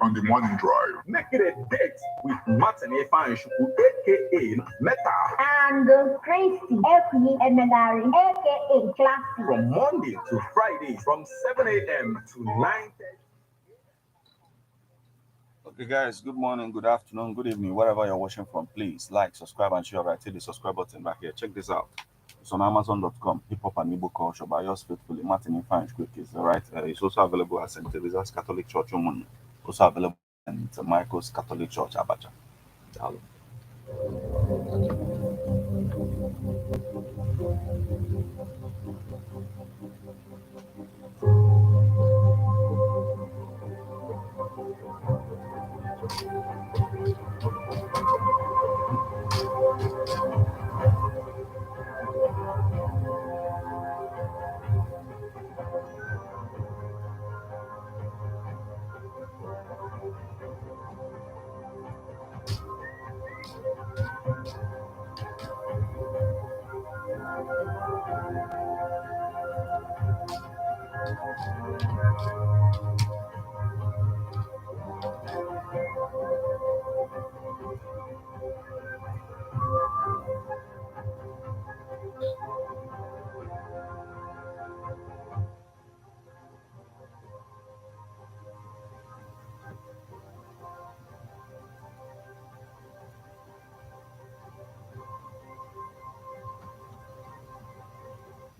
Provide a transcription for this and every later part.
on the morning drive. Make it a date with Martin Efanshuku, aka Meta, and Tracy Ekuni Emelari, aka Classy. From Monday to Friday, from 7 a.m. to 9:30. Okay, guys, good morning, good afternoon, good evening, wherever you're watching from. Please like, subscribe, and share. Right, hit the subscribe button back here. Check this out. It's on Amazon.com. Hip Hop and Igbo Culture by yours faithfully, Martin Ifeanyi Quickies. All right, it's also available at St. Teresa's Catholic Church, Umunu. Also available in St. Michael's Catholic Church, Abacha. Hello.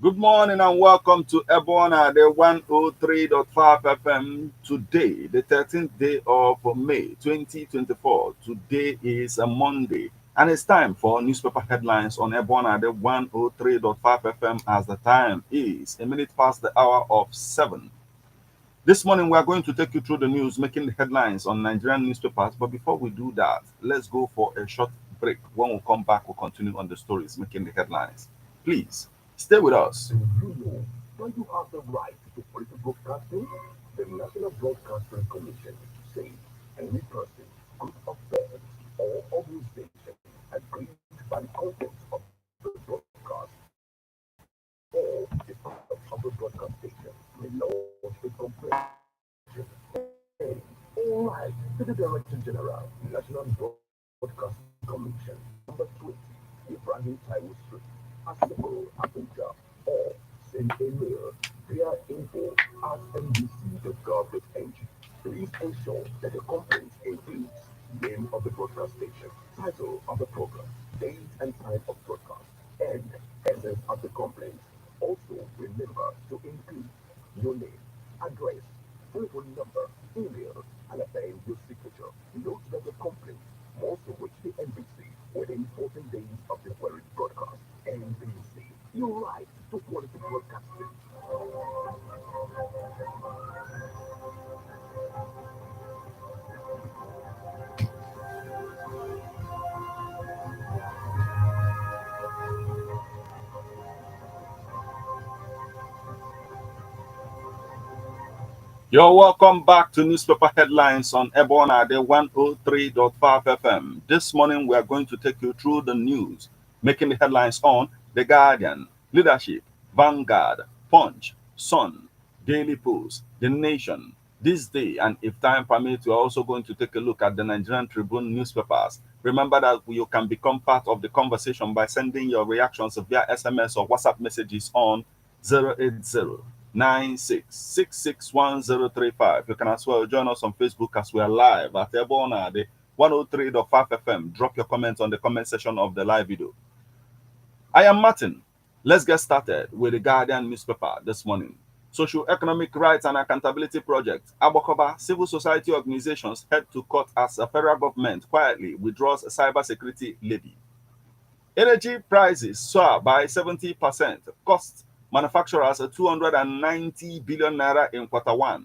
Good morning and welcome to Ebona, the 103.5 FM. Today, the 13th day of May 2024. Today is a Monday, and it's time for newspaper headlines on Ebona, the 103.5 FM, as the time is a minute past the hour of 7. This morning, we are going to take you through the news making the headlines on Nigerian newspapers. But before we do that, let's go for a short break. When we come back, we'll continue on the stories making the headlines. Please stay with us. Do you know that you have the right to political broadcasting? The National Broadcasting Commission says any person, group of persons, or organization aggrieved by the content of the broadcast or the conduct of the broadcast station may lodge a complaint all right to the Director General, National Broadcasting Commission, number 20, Ibrahim Taiwo Street, Asoko, Abuja, or send a mail via info@nbc.gov.ng. Please ensure that the complaint includes name of the broadcast station, title of the program, date and time of broadcast, and essence of the complaint. Also, remember to include your name, address, telephone number, email, and append your signature. Note that the complaint must reach the NBC within 14 days of the queried broadcast. NBC, your right to quality broadcasting. You're welcome back to newspaper headlines on Ebona, the 103.5 FM. This morning, we are going to take you through the news, making the headlines on The Guardian, Leadership, Vanguard, Punch, Sun, Daily Post, The Nation. This day, and if time permits, we're also going to take a look at the Nigerian Tribune newspapers. Remember that you can become part of the conversation by sending your reactions via SMS or WhatsApp messages on 080 96661035. You can as well join us on Facebook as we are live at Ebona, the 103.5 FM. Drop your comments on the comment section of the live video. I am Martin. Let's get started with the Guardian newspaper this morning. Socio-Economic Rights and Accountability Project, Abokoba, civil society organizations head to court as a federal government quietly withdraws a cybersecurity levy. Energy prices soar by 70%, cost manufacturers 290 billion naira in Q1.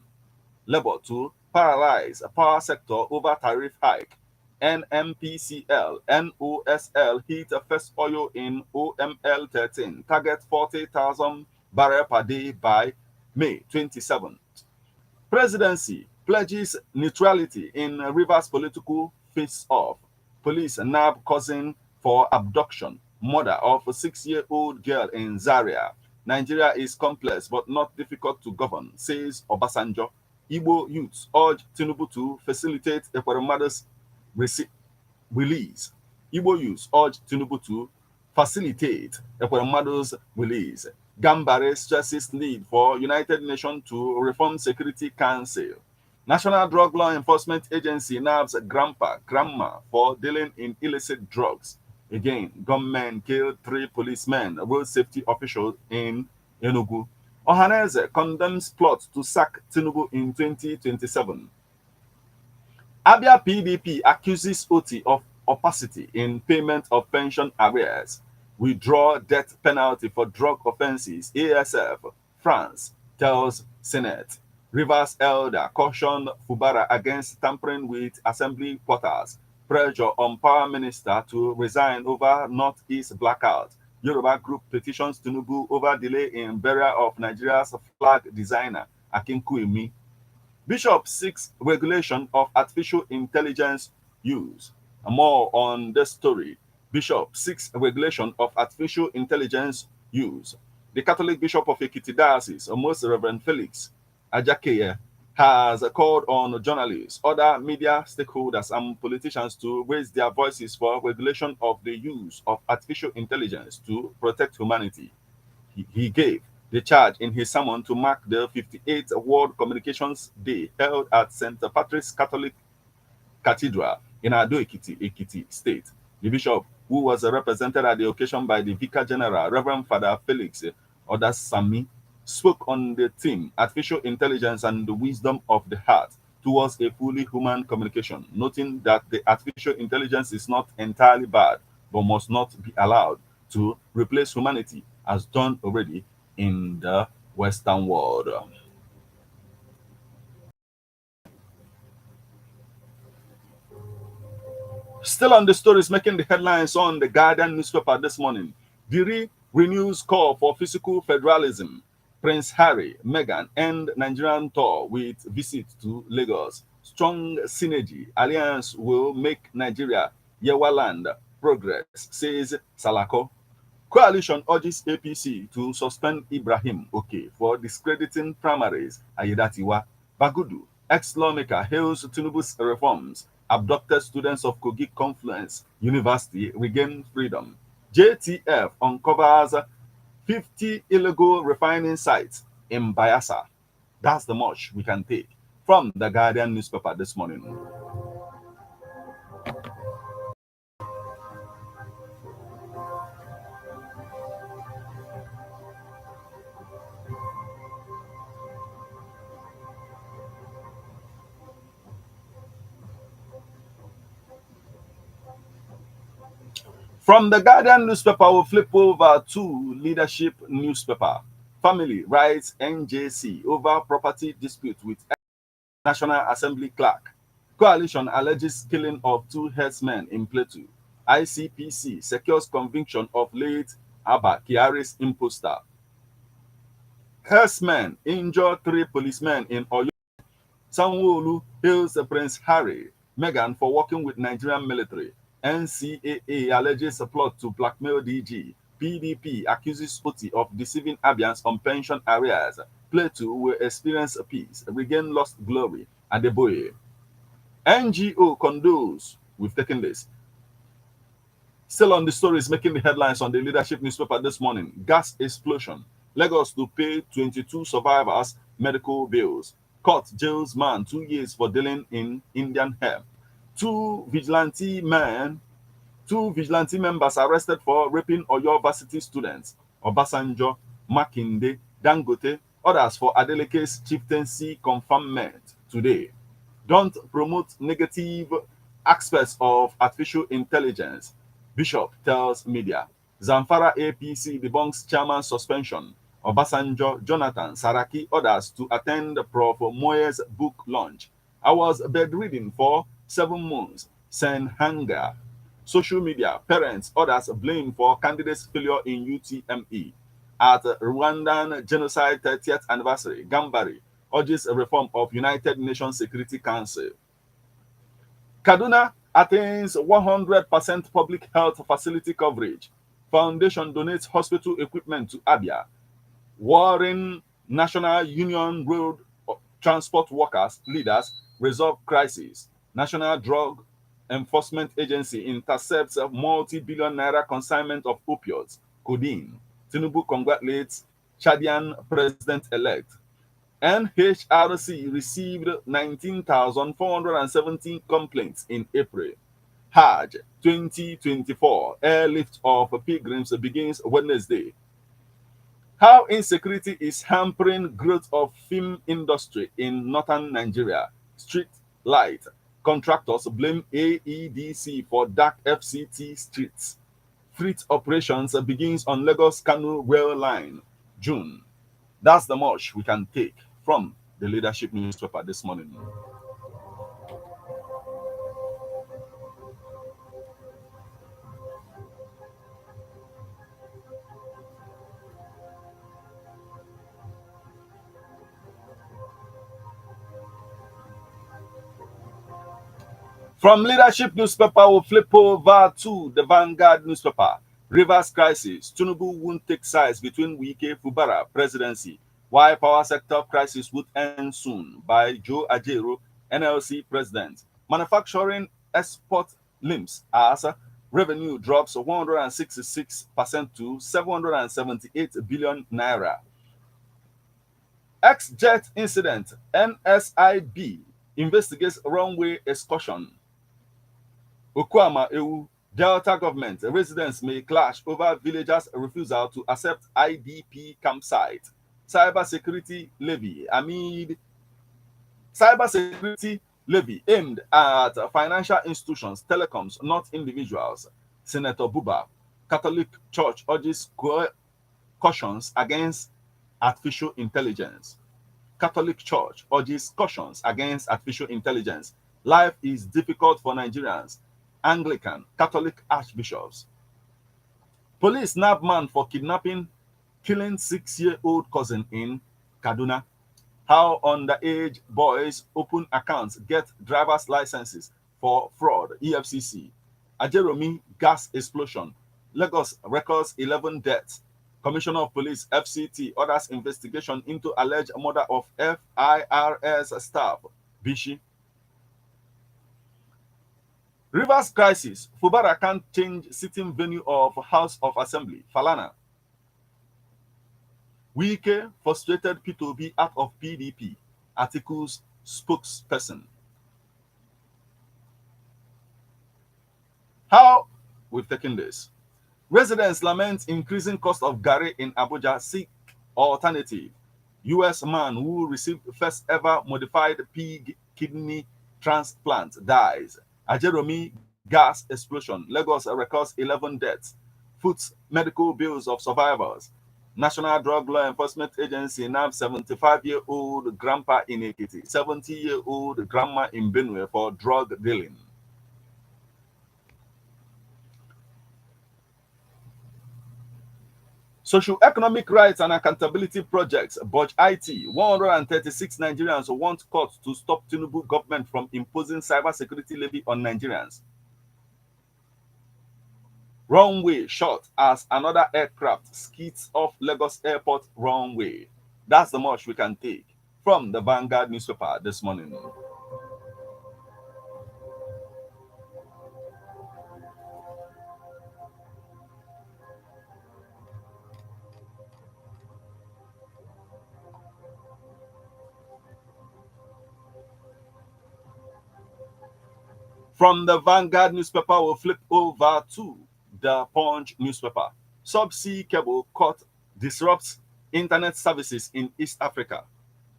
Labour to paralyze power sector over tariff hike. NMPCL, NOSL hit first oil in OML 13, target 40,000 barrel per day by May 27th. Presidency pledges neutrality in Rivers political face-off. Police nab cousin for abduction. Murder of a 6-year-old girl in Zaria. Nigeria is complex but not difficult to govern, says Obasanjo. Igbo youths urge Tinubu to facilitate Ekweremada's release. Igbo youths urge Tinubu to facilitate Ekweremada's release. Gambare stresses need for United Nations to reform Security Council. National Drug Law Enforcement Agency nabs grandma for dealing in illicit drugs. Again, gunmen killed 3 policemen, road safety officials in Enugu. Ohaneze condemns plot to sack Tinubu in 2027. Abia PDP accuses OT of opacity in payment of pension arrears. Withdraw death penalty for drug offenses. ASF, France, tells Senate. Rivers elder cautioned Fubara against tampering with assembly quarters. Pressure on power minister to resign over Northeast blackout. Yoruba group petitions Tinubu over delay in burial of Nigeria's flag designer, Akinkuimi. Bishop seeks regulation of artificial intelligence use. More on this story. Bishop seeks regulation of artificial intelligence use. The Catholic Bishop of Ekiti Diocese, Most Reverend Felix Ajakeye, has called on journalists, other media stakeholders, and politicians to raise their voices for regulation of the use of artificial intelligence to protect humanity. He gave the charge in his sermon to mark the 58th World Communications Day held at St. Patrick's Catholic Cathedral in Ado Ekiti, Ekiti State. The bishop, who was represented at the occasion by the Vicar General, Reverend Father Felix Odasami, spoke on the theme Artificial Intelligence and the Wisdom of the Heart towards a fully human communication, noting that the artificial intelligence is not entirely bad, but must not be allowed to replace humanity as done already in the Western world. Still on the stories making the headlines on the Guardian newspaper this morning. Diri renews call for physical federalism. Prince Harry, Meghan end Nigerian tour with visit to Lagos. Strong synergy alliance will make Nigeria Yewaland progress, says Salako. Coalition urges APC to suspend Ibrahim Oke for discrediting primaries. Ayedatiwa. Bagudu, ex-lawmaker, hails Tinubu's reforms. Abducted students of Kogi Confluence University regain freedom. JTF uncovers 50 illegal refining sites in Bayelsa. That's the much we can take from the Guardian newspaper this morning. From the Guardian newspaper, we'll flip over to Leadership newspaper. Family writes NJC over property dispute with National Assembly clerk. Coalition alleges killing of 2 herdsmen in Plateau. ICPC secures conviction of late Abba Kyari's imposter. Herdsmen injure 3 policemen in Oyo. Sanwo-Olu hails Prince Harry, Meghan for working with Nigerian military. NCAA alleges a plot to blackmail DG. PDP accuses OT of deceiving Abians on pension arrears. Plateau will experience peace, regain lost glory. Adeboye. NGO condones with taking this. Still on the stories making the headlines on the Leadership newspaper this morning. Gas explosion. Lagos to pay 22 survivors medical bills. Court jails man 2 years for dealing in Indian hemp. 2 vigilante members arrested for raping Oyo Varsity students. Obasanjo, Makinde, Dangote, others for Adeleke's chieftaincy confinement today. Don't promote negative aspects of artificial intelligence, Bishop tells media. Zamfara APC debunks chairman suspension. Obasanjo, Jonathan, Saraki, others to attend Prof. Moye's book launch. I was bedridden for 7 months. Senhanga. Social media, parents, others blame for candidates' failure in UTME. At Rwandan Genocide 30th Anniversary, Gambari urges a reform of United Nations Security Council. Kaduna attains 100% public health facility coverage. Foundation donates hospital equipment to Abia. Warren National Union Road transport workers, leaders, resolve crisis. National Drug Enforcement Agency intercepts a multi-billion naira consignment of opioids, codeine. Tinubu congratulates Chadian president-elect. NHRC received 19,417 complaints in April. Hajj 2024 airlift of pilgrims begins Wednesday. How insecurity is hampering growth of film industry in northern Nigeria. Street light contractors blame AEDC for dark FCT streets. Fleet operations begins on Lagos Kano rail line, June. That's the much we can take from the leadership newspaper this morning. From leadership newspaper, we'll flip over to the Vanguard newspaper. Rivers crisis. Tinubu won't take sides between Wike Fubara presidency. Why power sector crisis would end soon by Joe Ajero, NLC president. Manufacturing export limps as revenue drops 166% to 778 billion naira. Ex-jet incident. NSIB investigates runway excursion. Okwama Ewu, Delta government, residents may clash over villagers' refusal to accept IDP campsite. Cybersecurity levy aimed at financial institutions, telecoms, not individuals. Senator Buba, Catholic Church urges cautions against artificial intelligence. Catholic Church urges cautions against artificial intelligence. Life is difficult for Nigerians. Anglican, Catholic archbishops. Police nab man for kidnapping, killing 6-year-old cousin in Kaduna. How underage boys open accounts, get driver's licenses for fraud, EFCC. Ajeromi gas explosion. Lagos records 11 deaths. Commissioner of Police, FCT, orders investigation into alleged murder of FIRS staff, Bishi. Rivers crisis. Fubara can't change sitting venue of House of Assembly. Falana. Wike frustrated P2B out of PDP. Articles spokesperson. How we've taken this. Residents lament increasing cost of Gary in Abuja, seek alternative. US man who received first ever modified pig kidney transplant dies. Ajeromi gas explosion. Lagos records 11 deaths. Foots medical bills of survivors. National Drug Law Enforcement Agency nabbed 75-year-old grandpa in Ekiti, 70-year-old grandma in Benue for drug dealing. Socio-economic rights and accountability projects, Budge IT. 136 Nigerians want courts to stop Tinubu government from imposing cybersecurity levy on Nigerians. Runway shot as another aircraft skids off Lagos Airport runway. That's the much we can take from the Vanguard newspaper this morning. From the Vanguard newspaper, we'll flip over to the Punch newspaper. Subsea cable cut disrupts internet services in East Africa.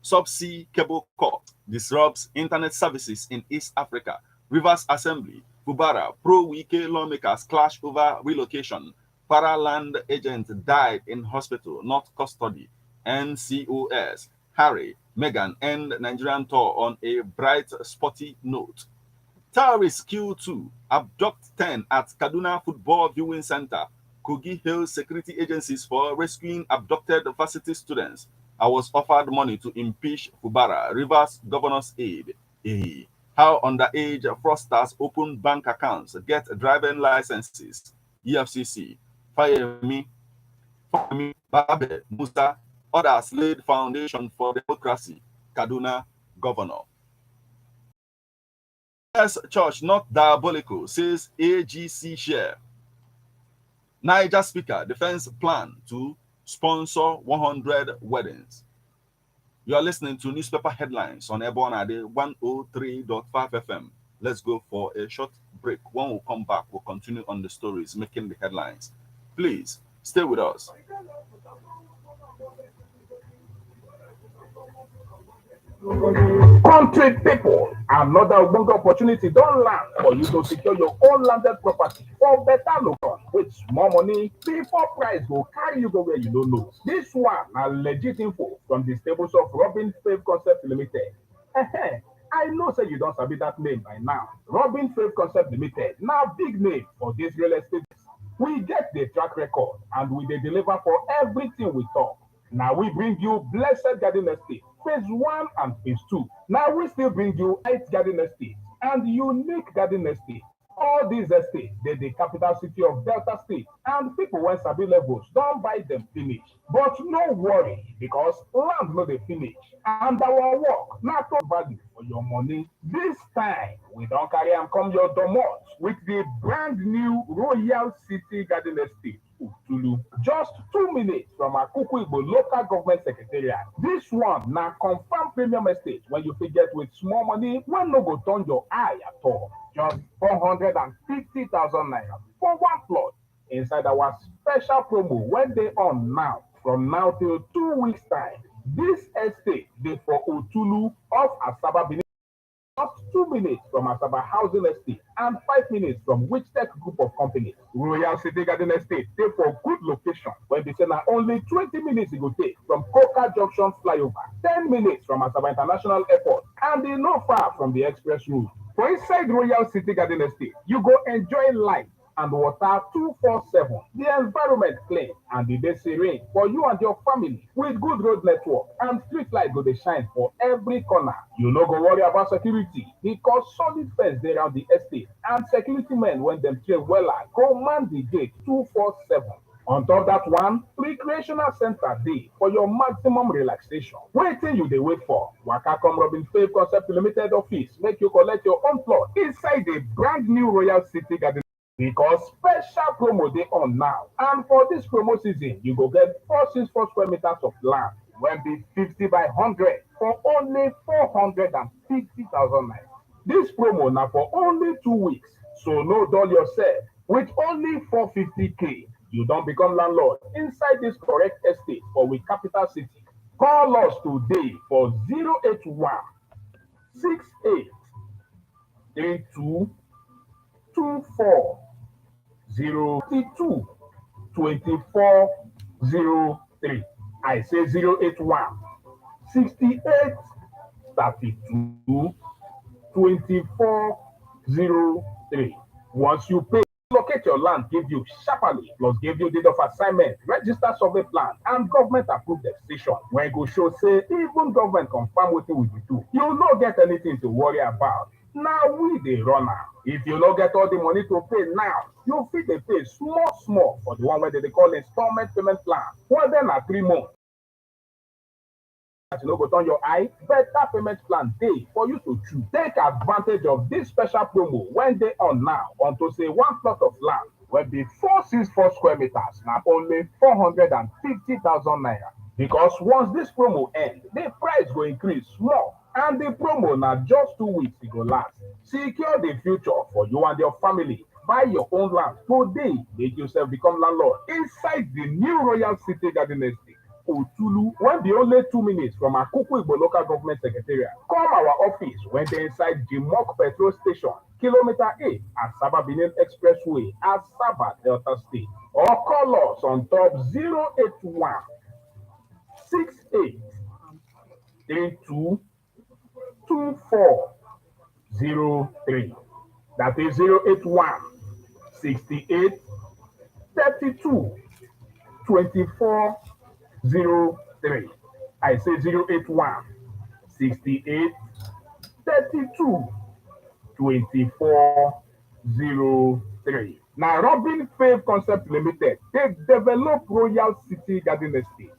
Subsea cable cut disrupts internet services in East Africa. Rivers Assembly, Fubara, pro-Wike lawmakers clash over relocation. Paraland agent died in hospital, not custody. NCOS, Harry, Meghan end Nigerian tour on a bright, sporty note. Terrorists kill 2, abduct 10 at Kaduna Football Viewing Center. Kogi hails security agencies for rescuing abducted varsity students. I was offered money to impeach Fubara, Rivers Governor's aide. How underage fraudsters open bank accounts, get driving licenses. EFCC. Fayemi, Babe, Musa, others laid foundation for democracy. Kaduna governor. Yes, church not diabolical, says AGC share. Niger speaker defense plan to sponsor 100 weddings. You are listening to newspaper headlines on Airborne Ade 103.5 FM. Let's go for a short break. When we come back, we'll continue on the stories making the headlines. Please stay with us. Country people, another good opportunity don't land for you to secure your own landed property for better local with small money before price will carry you go where you don't know. This one a legit info from the stables of Robin Fave Concept Limited. I know say you don't sabi that name by now. Robin Fave Concept Limited, now big name for this real estate. We get the track record and we dey deliver for everything we talk. Now we bring you Blessed Garden Estate, phase 1 and phase 2. Now we still bring you Light Garden Estate and Unique Garden Estate. All these estates, they're the capital city of Delta State, and people when sabi levels don't buy them finish. But no worry, because land no dey finish, and our work not to value for your money. This time, we don't carry and come your domot with the brand new Royal City Garden Estate. Utulu. Just 2 minutes from Akuku Igbo local government secretariat. This one now confirm premium estate when you forget with small money when no go turn your eye at all. Just 450,000 naira for one plot inside our special promo when they on now. From now till 2 weeks time. This estate they for Utulu of Asaba Benin. Just 2 minutes from Asaba Housing Estate and 5 minutes from Wichtech Group of Companies. Royal City Garden Estate, they for good location when they say now only 20 minutes it will take from Coca Junction flyover, 10 minutes from Asaba International Airport, and they not far from the express route. For inside Royal City Garden Estate, you go enjoy life and water 247. The environment clean and the day serene for you and your family with good road network and street light go dey shine for every corner. You no go worry about security because solid fence dey around the estate and security men when them train wella go man the gate 247. On top that one, recreational center dey for your maximum relaxation. Wetin you dey wait for? Waka come Robin Fave Concept Limited office make you collect your own plot inside the brand new Royal City Garden. Because special promo dey on now, and for this promo season, you go get 464 square meters of land when be 50 by 100 for only 450,000 naira. This promo now for only 2 weeks, so no dull yourself. With only 450k, you don't become landlord inside this correct estate for we capital city. Call us today for 081 68 32 24 02 24 03. I say 081 68 32 24 03. Once you pay, locate your land, give you sharply, plus give you deed of assignment, register survey plan, and government approved decision. When go show say even government confirm what we do, you no get anything to worry about. Now we dey run am. If you no get all the money to pay now, you fit dey pay small for the one wey they call installment payment plan. Well then na 3 months. You no go turn your eye, better payment plan dey for you to choose. Take advantage of this special promo when they on now unto say one plot of land will be 464 square meters now only 450,000 naira. Because once this promo end, the price will increase small. And the promo now just 2 weeks it go last. Secure the future for you and your family. Buy your own land today. Make yourself become landlord inside the new Royal City Garden Estate. Utulu, when the only 2 minutes from Akuku Igbo local government secretariat. Come our office when they inside Jimok Petrol Station, Kilometer 8 at Asaba Benin Expressway, Asaba, Delta State. Or call us on top 081 68 32 2403. That is 081 68 32 2403. I say 081 68 32 2403. Now, Robin Fave Concept Limited, they develop Royal City Garden Estate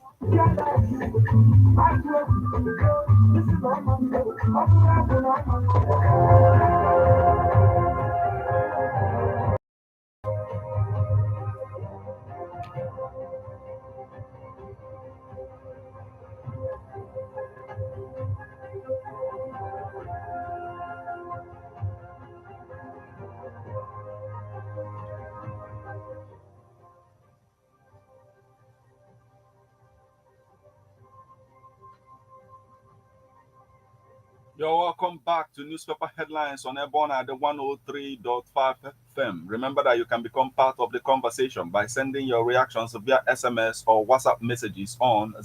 You're welcome back to Newspaper Headlines on Airborne at the 103.5 FM. Remember that you can become part of the conversation by sending your reactions via SMS or WhatsApp messages on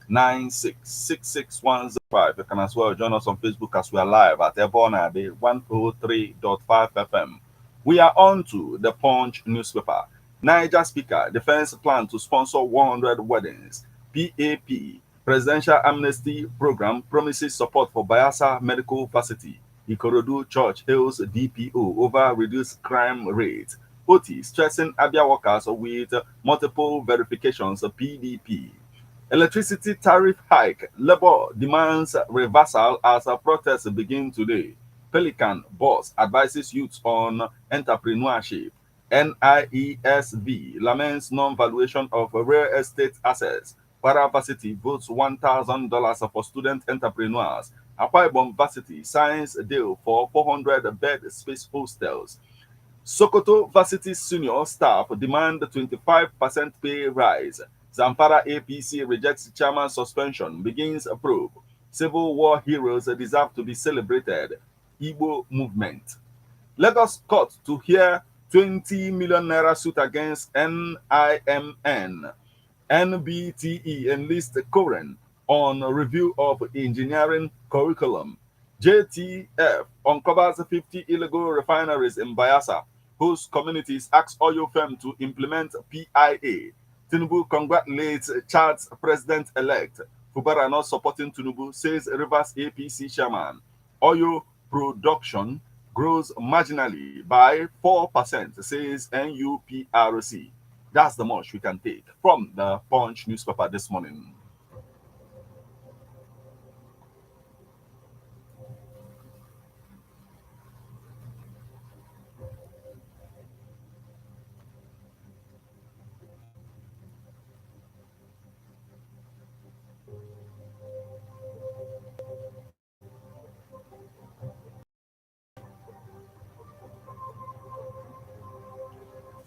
080-9666-105. You can as well join us on Facebook as we are live at Airborne at the 103.5 FM. We are on to the Punch newspaper. Niger Speaker defends plan to sponsor 100 weddings. PAP Presidential Amnesty Program promises support for Bayelsa Medical Facility. Ikorodu Church hails DPO over reduced crime rate. OT stressing Abia workers with multiple verifications of PDP. Electricity tariff hike. Labour demands reversal as protests begin today. Pelican boss advises youth on entrepreneurship. NIESV laments non-valuation of real estate assets. Para Varsity votes $1,000 for student entrepreneurs. Akwa Ibom Varsity signs a deal for 400-bed space hostels. Sokoto Varsity senior staff demand 25% pay rise. Zamfara APC rejects chairman suspension, begins a probe. Civil War heroes deserve to be celebrated. Igbo movement. Lagos court to hear 20 million naira suit against NIMN. NBTE enlists Koren on review of engineering curriculum. JTF uncovers 50 illegal refineries in Bayelsa. Host communities ask oil firm to implement PIA. Tinubu congratulates Chad's president-elect. Fubara not supporting Tinubu, says Rivers APC chairman. Oil production grows marginally by 4%, says NUPRC. That's the much we can take from the Punch newspaper this morning.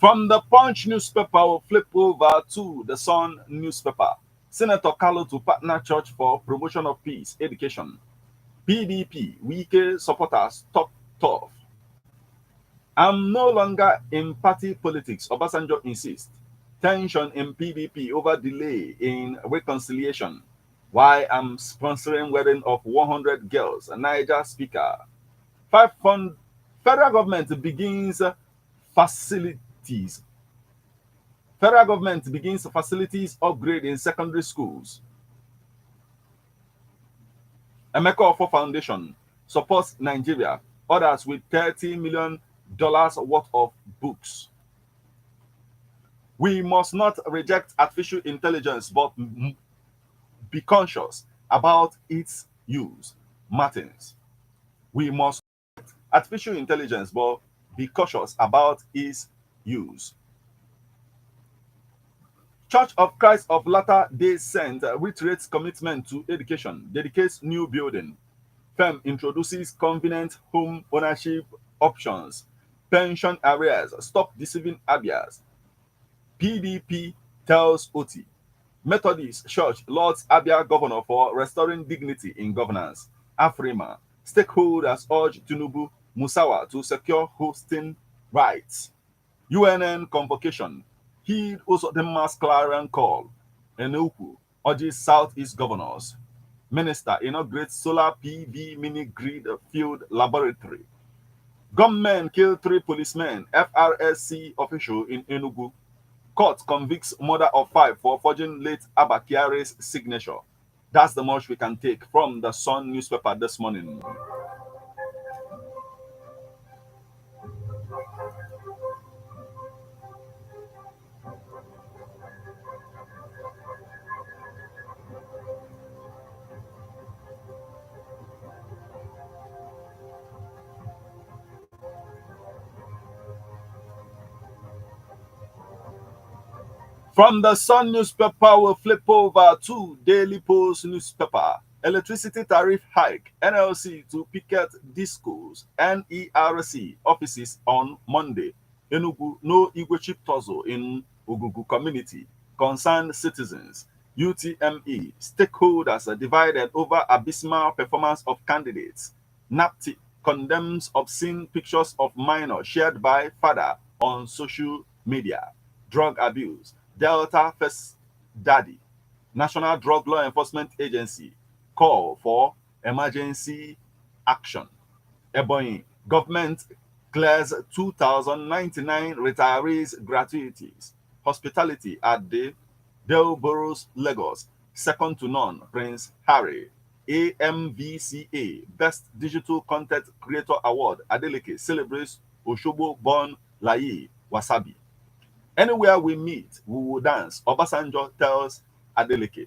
From the Punch newspaper, we'll flip over to the Sun newspaper. Senator Carlo to partner church for promotion of peace education. PDP, Wike supporters talk tough. I'm no longer in party politics, Obasanjo insists. Tension in PDP over delay in reconciliation. Why I'm sponsoring wedding of 100 girls, Niger speaker. 500 federal government begins facilities. Federal government begins facilities upgrade in secondary schools. Emeka Ofo Foundation supports Nigeria. Others with $30 million worth of books. We must not reject artificial intelligence, but be conscious about its use. Martins. We must reject artificial intelligence, but be cautious about its use. Church of Christ of Latter-day Saints reiterates commitment to education, dedicates new building. Firm introduces convenient home ownership options. Pension arrears, stop deceiving Abias. PDP tells OT. Methodist Church lauds Abia governor for restoring dignity in governance. Afrima, stakeholders urge Tinubu Musawa to secure hosting rights. UNN convocation. Heed also the mass clarion call. Enugu urges Southeast governors. Minister inaugurates solar PV mini grid field laboratory. Gunmen kill 3 policemen. FRSC official in Enugu. Court convicts mother of 5 for forging late Abakiare's signature. That's the much we can take from the Sun newspaper this morning. From the Sun newspaper, we'll flip over to Daily Post newspaper. Electricity tariff hike. NLC to picket discos. NERC offices on Monday. Enugu, no Igwe chip tussle in Ugugu community. Concerned citizens. UTME. Stakeholders are divided over abysmal performance of candidates. NAPTI condemns obscene pictures of minor shared by father on social media. Drug abuse. Delta First Daddy, National Drug Law Enforcement Agency, call for emergency action. Ebonyi, government clears 2,099 retirees gratuities. Hospitality at the Del Boroughs, Lagos, second to none, Prince Harry. AMVCA, Best Digital Content Creator Award, Adeleke celebrates Oshobo born Layi Wasabi. Anywhere we meet, we will dance, Obasanjo tells Adeleke.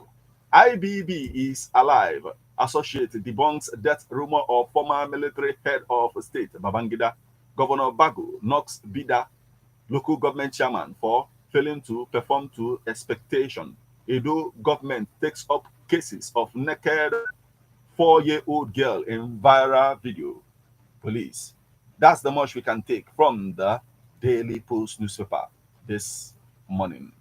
IBB is alive. Associate debunks death rumor of former military head of state, Babangida. Governor Bago knocks Bida, local government chairman, for failing to perform to expectation. Edo government takes up cases of naked 4-year-old girl in viral video. Police. That's the much we can take from the Daily Post newspaper this morning.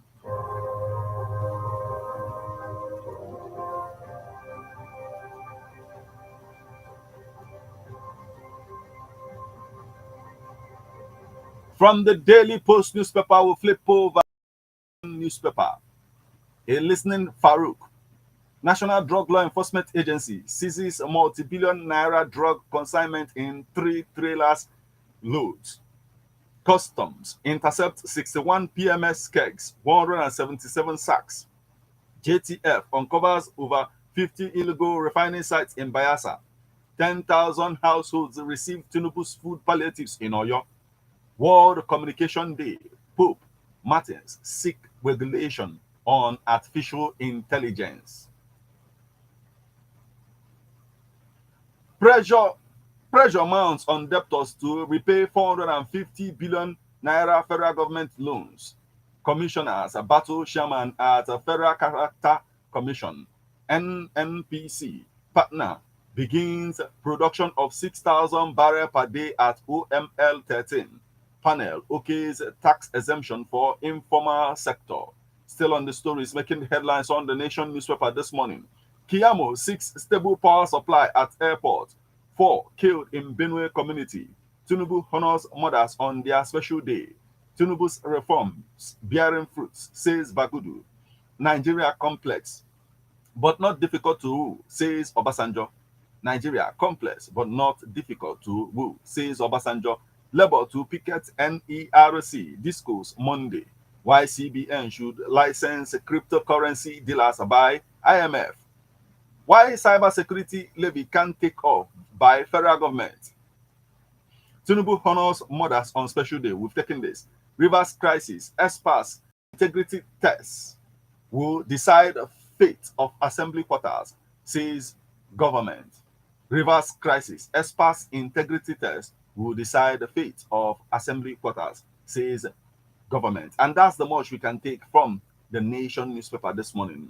From the Daily Post newspaper, we'll flip over newspaper. A listening Farouk. National Drug Law Enforcement Agency seizes a multi-billion naira drug consignment in 3 trailers loads. Customs intercept 61 PMS kegs, 177 sacks. JTF uncovers over 50 illegal refining sites in Bayelsa. 10,000 households receive Tinubu's food palliatives in Oyo. World Communication Day. Pope Martins seek regulation on artificial intelligence. Pressure mounts on debtors to repay 450 billion naira federal government loans. Commissioners battle chairman at Federal Character Commission. NNPC partner begins production of 6,000 barrels per day at OML 13. Panel okays tax exemption for informal sector. Still on the stories making headlines on the Nation newspaper this morning. Kiamo seeks stable power supply at airport. 4 killed in Benue community. Tinubu honors mothers on their special day. Tinubu's reforms bearing fruits, says Bagudu. Nigeria complex, but not difficult to rule, says Obasanjo. Nigeria complex, but not difficult to rule, says Obasanjo. Labour to picket NERC discourse Monday. Why CBN should license cryptocurrency dealers by IMF. Why cybersecurity levy can't take off by federal government. Tinubu honors mothers on special day. We've taken this. Rivers crisis, experts integrity tests will decide fate of assembly quarters, says government. Rivers crisis, experts integrity test will decide the fate of assembly quarters, says government. And that's the much we can take from the Nation newspaper this morning.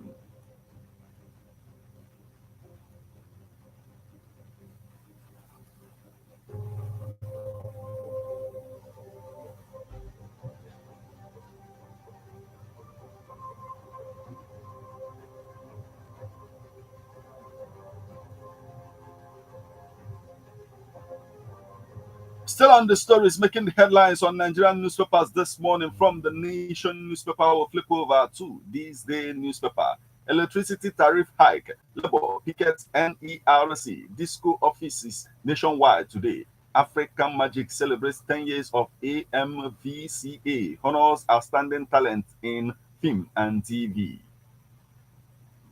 Still on the stories making the headlines on Nigerian newspapers this morning. From the Nation newspaper, we'll flip over to This Day newspaper. Electricity tariff hike. Labour pickets NERC. Disco offices nationwide today. African Magic celebrates 10 years of AMVCA. Honors outstanding talent in film and TV.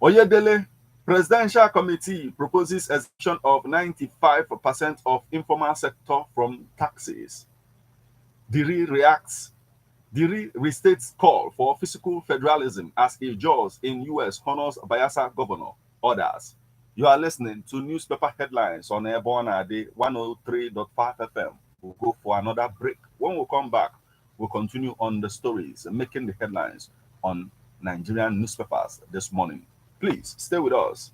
Oyedele Presidential Committee proposes exemption of 95% of informal sector from taxes. Diri reacts. Diri restates call for fiscal federalism as a judge in U.S. honors Bayelsa governor orders. You are listening to newspaper headlines on Airborne Ade 103.5 FM. We'll go for another break. When we come back, we'll continue on the stories making the headlines on Nigerian newspapers this morning. Please stay with us.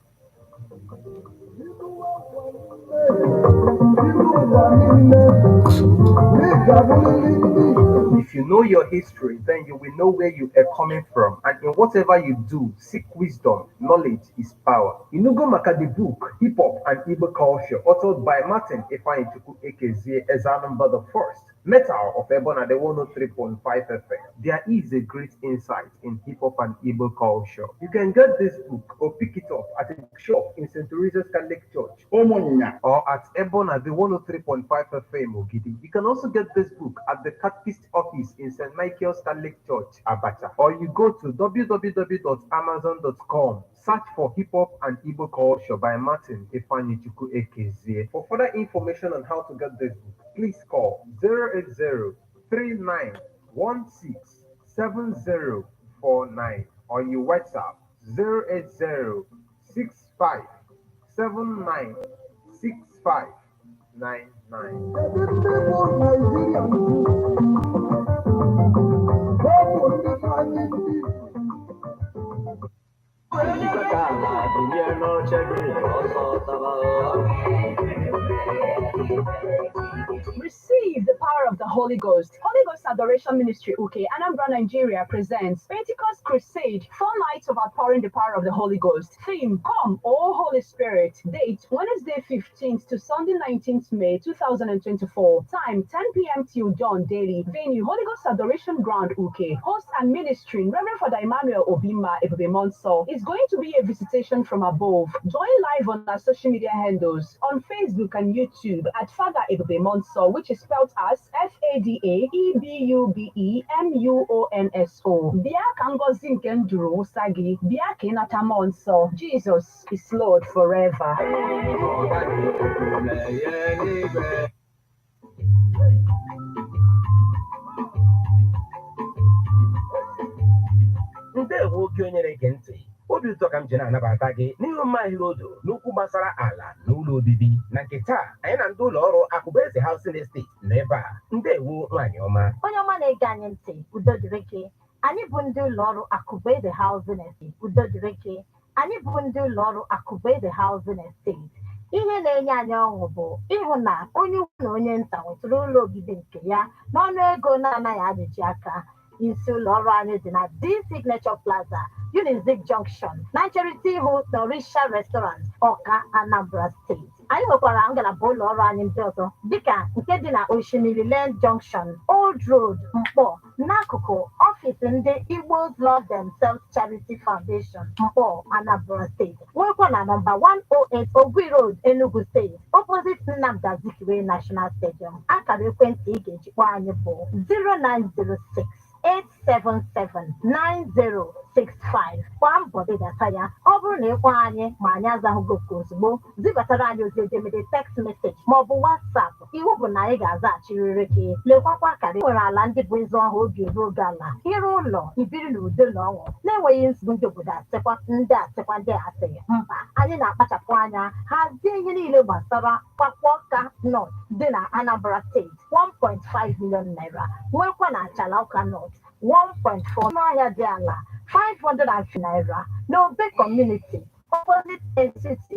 If you know your history, then you will know where you are coming from, and in whatever you do, seek wisdom. Knowledge is power. Inugo Maka, the book, Hip Hop and Igbo Culture, authored by Martin Ifeanyichukwu Ekezie, Ezanumba the First, Metal of Ebona, the 103.5 FM. There is a great insight in hip hop and Igbo culture. You can get this book or pick it up at a bookshop in St. Teresa's Catholic Church, Omonia, or at Ebona, the 103.5 FM, Ogidi. You can also get this book at the Catechist office in St. Michael's Catholic Church, Abacha, or you go to www.amazon.com. Search for Hip Hop and Igbo Culture by Martin Ifeanyichukwu Ekezie. For further information on how to get this book, please call 080-3916-7049 or you WhatsApp Receive the power of the Holy Ghost. Holy Ghost Adoration Ministry, UK, Anambra, Nigeria presents Pentecost Crusade, 4 nights of outpouring the power of the Holy Ghost. Theme, Come, O Holy Spirit. Date, Wednesday 15th to Sunday 19th May 2024. Time, 10 p.m. till dawn daily. Venue, Holy Ghost Adoration Ground, UK. Host and ministry, Reverend Father Emmanuel Obima Ebube Monso. It's going to be a visitation from above. Join live on our social media handles on Facebook and YouTube at Father Ebube Monso, which is spelled as FADAEBUBEMUONSO. Bia Kangozi nke nduru wụsa gị, bia ka ịnata mmụọ nsọ. Jesus is Lord forever. Ndewo gị onye na-ege ntị. Obi ụtọ ka m ji na-anabata gị n'ihu Mahirodo n'okwu gbasara ala na ụlọ obibi. Na nke taa, anyị na ndị ụlọ ọrụ Akụbeze Housing Estate n'ebe a. Ndewo nwaanyị ọma. Onye ọma na-ege anyị ntị, udo dịrị gị. Anyị bụ ndị ụlọ ọrụ Akụbeze Housing Estate, udo dịrị gị. Anyị bụ ndị ụlọ ọrụ Akụbeze Housing Estate. Ihe na-enye anyị ọṅụ bụ ịhụ na onye ukwu na onye nta nwetara ụlọ obibi nke ya n'ọnụ ego na-anaghị ajụji aka. Isi ụlọ ọrụ anyị dị na D Signature Plaza, Unizik Junction, na ncherịta ihu Dorisha Restaurant, Ọka, Anambra State. Anyị nwekwara ngalaba ụlọ ọrụ anyị ndị ọzọ dịka nke dị na Oshimiri Land Junction, Old Road, Mkpọ, n'akụkụ ọfịs ndị Igbo's Love Themselves Charity Foundation, Mkpọ, Anambra State. Nwekwa na nọmba 108 Ogwi Road, Enugu State, opposite Nnamdi Azikiwe National Stadium. Akara ekwentị ị ga-ejikwa anyị bụ 0906 877-9065. Kwa mbọ dịdata ya, ọ bụrụ na ịkwa anyị ma anyị azaghị oku ozugbo, zibatara anyị ozi edemede text message maọbụ WhatsApp. Iwu bụ na anyị ga-azaghachirịrị gị. Lekwakwa akara nwere ala ndị bụ ezi ọha oge eru oge ala, ịrụ ụlọ, ibiri na udo na ọṅụ, na-enweghị nsogbu ndị obodo asịkwa ndị asịghị mba. Anyị na-akpachapụ anya hazie ihe niile gbasara Kwakwaọka North dị na Anambra State, 1.5 million naira. Nwekwa na Achalauka North, 1.4 n'ọhịa dị ala, 500 naira. N'Obe Community, opposite NCC,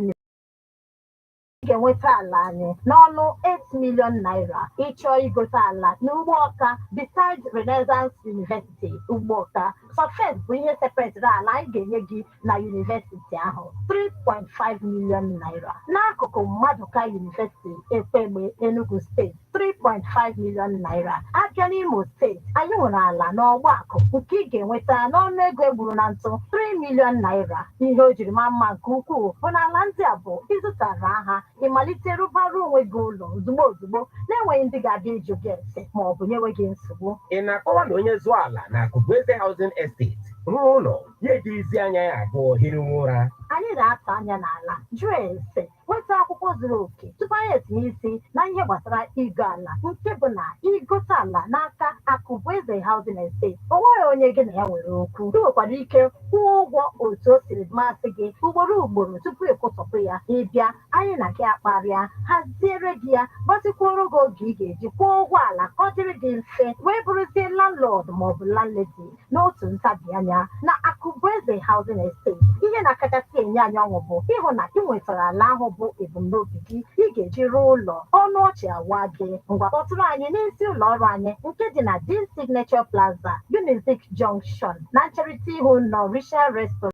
ị ga-enweta ala anyị n'ọnụ 8 million naira. Ịchọọ igote ala n'ugbo Ọka beside Renaissance University, ugbo Ọka. Sọfet bụ ihe sepetịrị ala anyị ga-enye gị na yunivesiti ahụ, 3.5 million naira. N'akụkụ Maduka University, Ekwegbe, Enugu State, 3.5 million naira. Abịa n'Imo Steeti, anyị nwere ala n'Ọgbakụ nke ị ga-enweta n'ọnụ ego egburu na ntụ, 3 million naira. Ihe o jiri maa mma nke ukwuu bụ na ala ndị a bụ ịzụtara ha, ịmalite rụbara onwe gị ụlọ ozugbo na-enweghị ndị ga-abịa ịjụ gị ese ma ọ bụ nyewe gị nsogbu. Ị na-akọwa na onye zụọ ala na Akụbeze Housing Estate rụọ ụlọ ya ejirizi anya ya abụọ hiri nwa ụra. anyị ga-atụ anya n'ala jụọ ese nweta akwụkwọ zuru oke tupu anyị etinye isi na ihe gbasara igo ala nke bụ na igote ala n'aka Akụbueze Housing Estate o nweghị onye gị na ya nwere okwu. Ị nwekwara ike kwụọ ụgwọ otu o siri masị gị ugboro tupu ịkwụsọpụ ya. Ịbịa anyị na gị akparịa haziere gị ya gbatịkwuoro gị oge ị ga-eji kwụọ ụgwọ ala ka ọ dịrị gị mfe wee bụrụzie landlord maọbụ landlady n'otu ntabi anya na Akụbueze Housing Estate. Ihe na-akachasị enye anyị ọṅụ bụ ịhụ na ị nwetara ala ahụ bụ ebumnobi gị ị ga-eji rụọ ụlọ ọnụ ọchị awa gị. Ngwa kpọtụrụ anyị n'isi ụlọ ọrụ anyị nke dị na Dean Signature Plaza, Unizik Junction na ncherịta ihu Nọrisha Restaurant.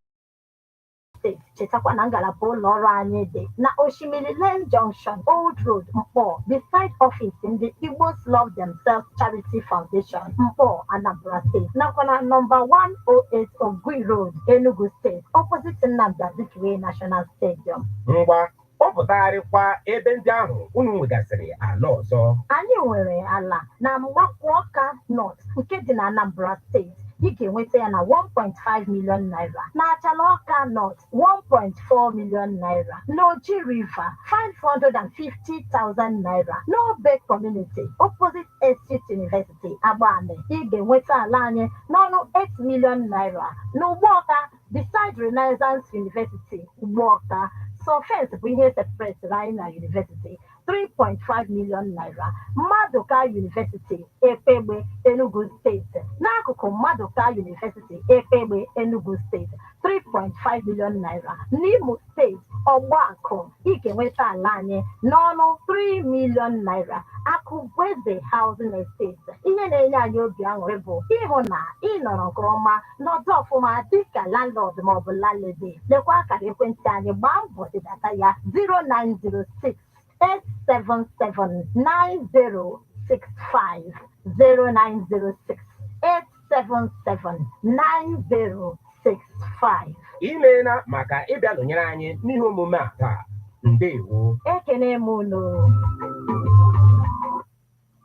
Chetakwa na ngalaba ụlọ ọrụ anyị dị na Oshimiri Lane Junction, Old Road, Mkpọ, beside office ndị Igbos Love Themselves Charity Foundation, Mkpọ, Anambra State, nakwa na nọmba 108 Ogui Road, Enugu State, opposite Nnamdi Azikiwe National Stadium. Ngwa kpọpụtagharịkwa ebe ndị ahụ unu nwegasịrị ala ọzọ. Anyị nwere ala na Mgbakwuọka North nke dị na Anambra State. Ị ga-enweta ya na 1.5 million naira. Na Achalaọka North, 1.4 million naira. N'Oji River, 550,000 naira. N'Obe Community, opposite Estate University, Agbane, ị ga-enweta ala anyị n'ọnụ 8 million naira. N'Ugboka, beside Renaissance University, Ugboka, so fence bụ ihe separate anyị na University, 3.5 million naira. Maduka University, Ekpegbe, Enugu State. N'akụkụ Maduka University, Ekpegbe, Enugu State, 3.5 million naira. N'Imo State, Ọgbakọ, ị ga-enweta ala anyị n'ọnụ 3 million naira. Akụbueze Housing Estate. Ihe na-enye anyị obi aṅụrị bụ ịhụ na ị nọrọ nke ọma n'ọdụ ọfụma dịka landlord maọbụ landlady. Lekwa akara ekwentị anyị gbaa mbọ dịdata ya 0906 877-9065 0906-877-9065. Imeela maka ịbịa nọnyere anyị n'ihe omume a taa. Ndewo. Ekene m unu.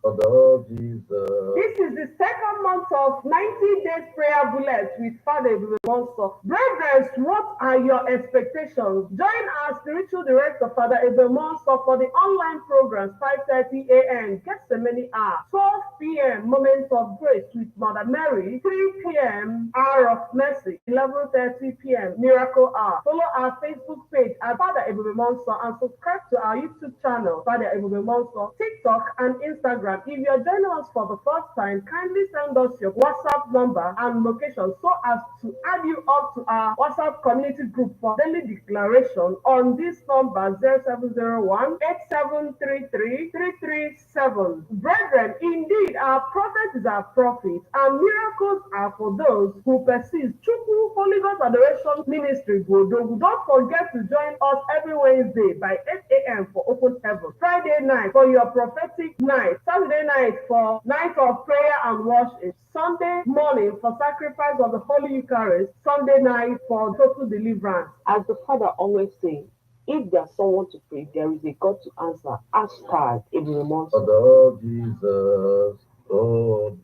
This is the second month of 90 days prayer bullet with Father Ebubemonsor. Brethren, what are your expectations? Join our spiritual director, Father Ebubemonsor, for the online programs 5:30 a.m. Gethsemane hour, 12 p.m. Moments of Grace with Mother Mary, 3 p.m. Hour of Mercy, 11:30 p.m. Miracle Hour. Follow our Facebook page at Father Ebubemonsor and subscribe to our YouTube channel, Father Ebubemonsor, TikTok and Instagram. If you are joining us for the first time, kindly send us your WhatsApp number and location so as to add you up to our WhatsApp community group for daily declaration on this number 0701-8733-337. Brethren, indeed, our prophet is our prophet, and miracles are for those who persist. Chukwu Holy Ghost Adoration Ministry, Bodo. Don't forget to join us every Wednesday by 8 a.m. for Open Heaven, Friday night for your prophetic night, Saturday night for night of prayer and worship, Sunday morning for sacrifice of the Holy Eucharist, Sunday night for total deliverance. As the Father always says, if there's someone to pray, there is a God to answer. Hashtag Ebubemonsor. Oh, Jesus. Oh.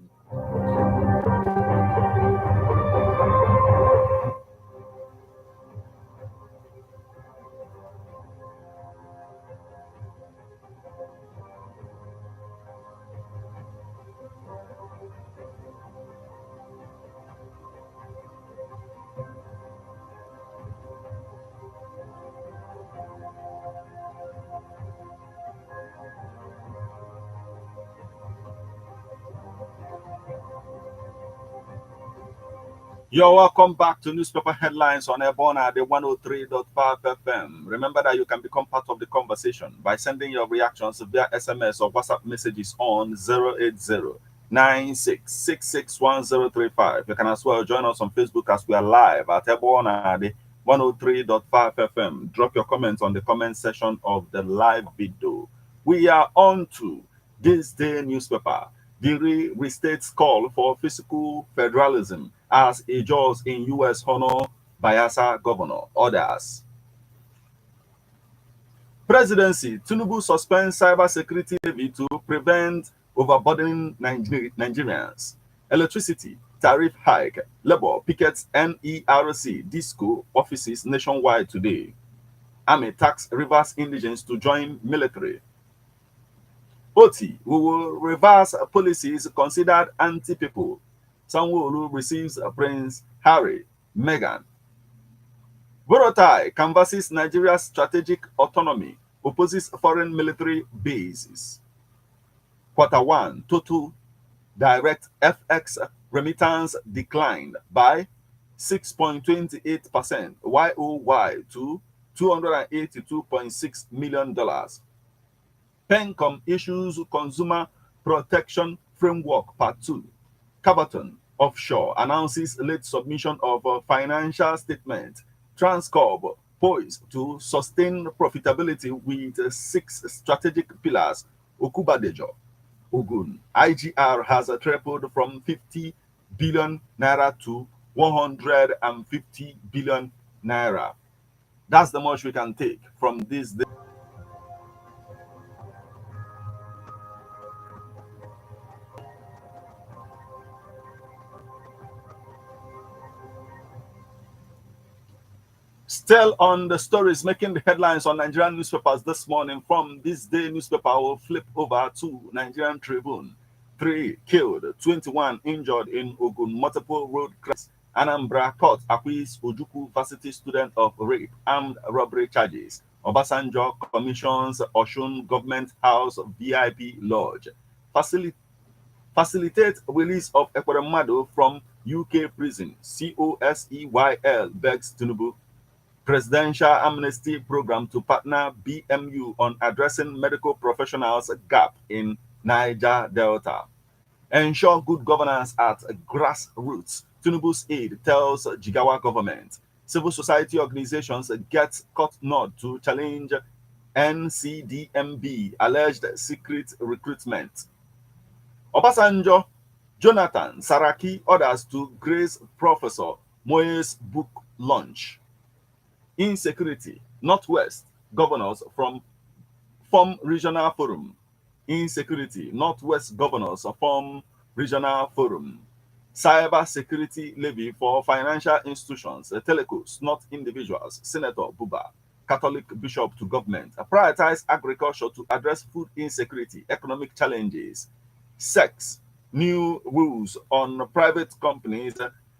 You're welcome back to Newspaper Headlines on Airborne at the 103.5 FM. Remember that you can become part of the conversation by sending your reactions via SMS or WhatsApp messages on 080-96661035. You can as well join us on Facebook as we are live at Airborne at the 103.5 FM. Drop your comments on the comment section of the live video. We are on to this day newspaper. Giri restates call for physical federalism as a judge in U.S. honor Bayelsa governor. Others. Presidency. Tinubu suspends cybersecurity levy to prevent overburdening Nigerians. Electricity. tariff hike. Labour pickets NERC disco offices nationwide today. Army tax Rivers indigents to join military. OT, we will reverse policies considered anti-people. Sanwo-Olu receives Prince Harry, Meghan. Borotai canvasses Nigeria's strategic autonomy, opposes foreign military bases. Q1, total direct FX remittance declined by 6.28% YOY to $282.6 million. PENCOM issues Consumer Protection Framework Part 2. Caverton Offshore announces late submission of a financial statement. Transcorp poised to sustain profitability with 6 strategic pillars. Okubadejo, Ogun. IGR has tripled from 50 billion naira to 150 billion naira. That's the much we can take from this day. Still on the stories making the headlines on Nigerian newspapers this morning. From this day newspaper, I will flip over to Nigerian Tribune. 3 killed, 21 injured in Ogun multiple road crashes. Anambra court acquits Ojukwu Varsity student of rape, armed robbery charges. Obasanjo commissions Osun Government House VIP Lodge. Facilitate release of Ekweremadu from UK prison. COSEYL begs Tinubu. Presidential Amnesty Program to partner BMU on addressing medical professionals gap in Niger Delta. Ensure good governance at grassroots. Tinubu's aide tells Jigawa government. Civil society organizations get cut nod to challenge NCDMB alleged secret recruitment. Obasanjo, Jonathan Saraki orders to grace Professor Moye's book launch. Insecurity, Northwest governors form regional forum. Insecurity, Northwest governors form regional forum. Cyber security levy for financial institutions, telecos, not individuals. Senator Buba, Catholic bishop to government. Prioritize agriculture to address food insecurity, economic challenges. Sex, new rules on private companies,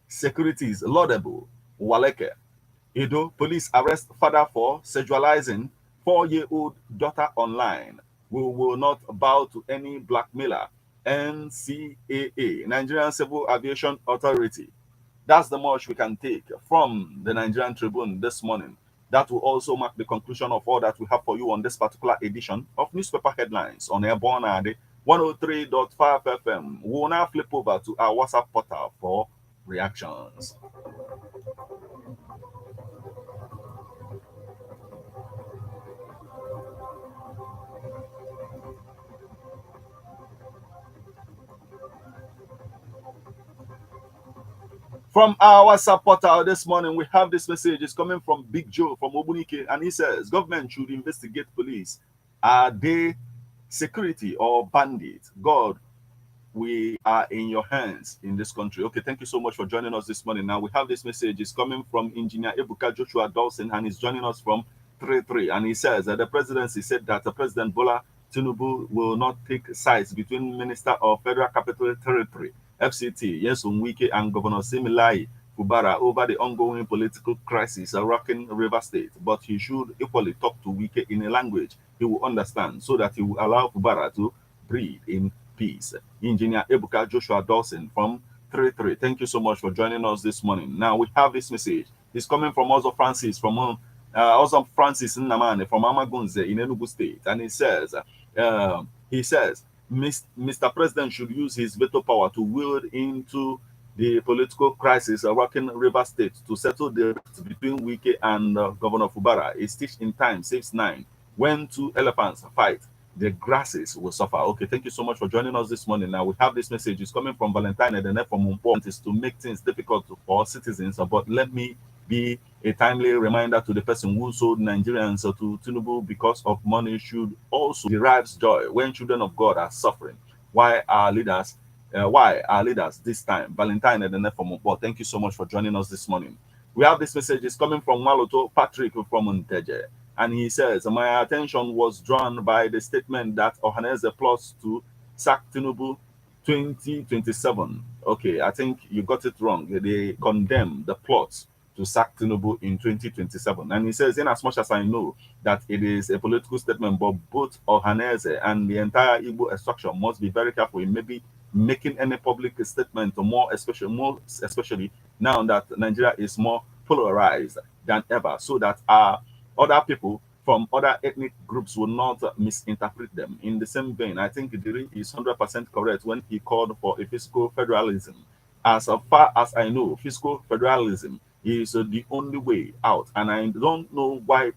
securities, laudable. Waleke. Edo, police arrest father for sexualizing 4-year-old daughter online. We will not bow to any blackmailer. NCAA, Nigerian Civil Aviation Authority. That's the much we can take from the Nigerian Tribune this morning. That will also mark the conclusion of all that we have for you on this particular edition of Newspaper Headlines on Airborne Ade 103.5 FM. We will now flip over to our WhatsApp portal for reactions. From our WhatsApp portal this morning, we have this message. It's coming from Big Joe from Obunike, and he says, government should investigate police. Are they security or bandits? God, we are in your hands in this country. Okay, thank you so much for joining us this morning. Now, we have this message. It's coming from Engineer Ebuka Joshua Dawson, and he's joining us from 33. And he says that the presidency said that President Bola Tinubu will not take sides between Minister of Federal Capital Territory, FCT, Nyesom Wike, and Governor Similai Fubara over the ongoing political crisis rocking River State. But he should equally talk to Wike in a language he will understand so that he will allow Fubara to breathe in peace. Engineer Ebuka Joshua Dawson from 33. Thank you so much for joining us this morning. Now we have this message. It's coming from Ozo Francis Nnamani from Amagunze in Enugu State, and he says, Mr. President should use his veto power to wield into the political crisis rocking River State to settle the rift between Wike and Governor Fubara. A stitch in time saves 9. When 2 elephants fight, the grasses will suffer. Okay, thank you so much for joining us this morning. Now we have this message. It's coming from Valentine and then from Mumpo. Is to make things difficult for citizens, but let me be a timely reminder to the person who sold Nigerians to Tinubu because of money should also derive joy when children of God are suffering. Why our leaders why our leaders this time. Valentine and the from Mokpo, thank you so much for joining us this morning. We have this message is coming from Maloto Patrick from Nteje, and he says, my attention was drawn by the statement that Ohaneze plots to sack Tinubu 2027. Okay, I think you got it wrong. They condemn the plots to sack Tinubu in 2027. And he says, in as much as I know that it is a political statement, but both Ohaneze and the entire Igbo structure must be very careful in maybe making any public statement, more especially now that Nigeria is more polarized than ever, so that other people from other ethnic groups will not misinterpret them. In the same vein, I think Idiri is 100% correct when he called for a fiscal federalism. As far as I know, fiscal federalism is the only way out, and I don't know why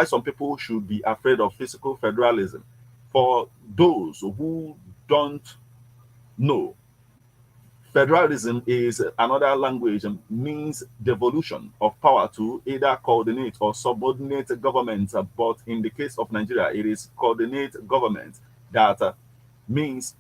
some people should be afraid of fiscal federalism. For those who don't know, federalism is another language and means devolution of power to either coordinate or subordinate governments. But in the case of Nigeria, it is coordinate government that means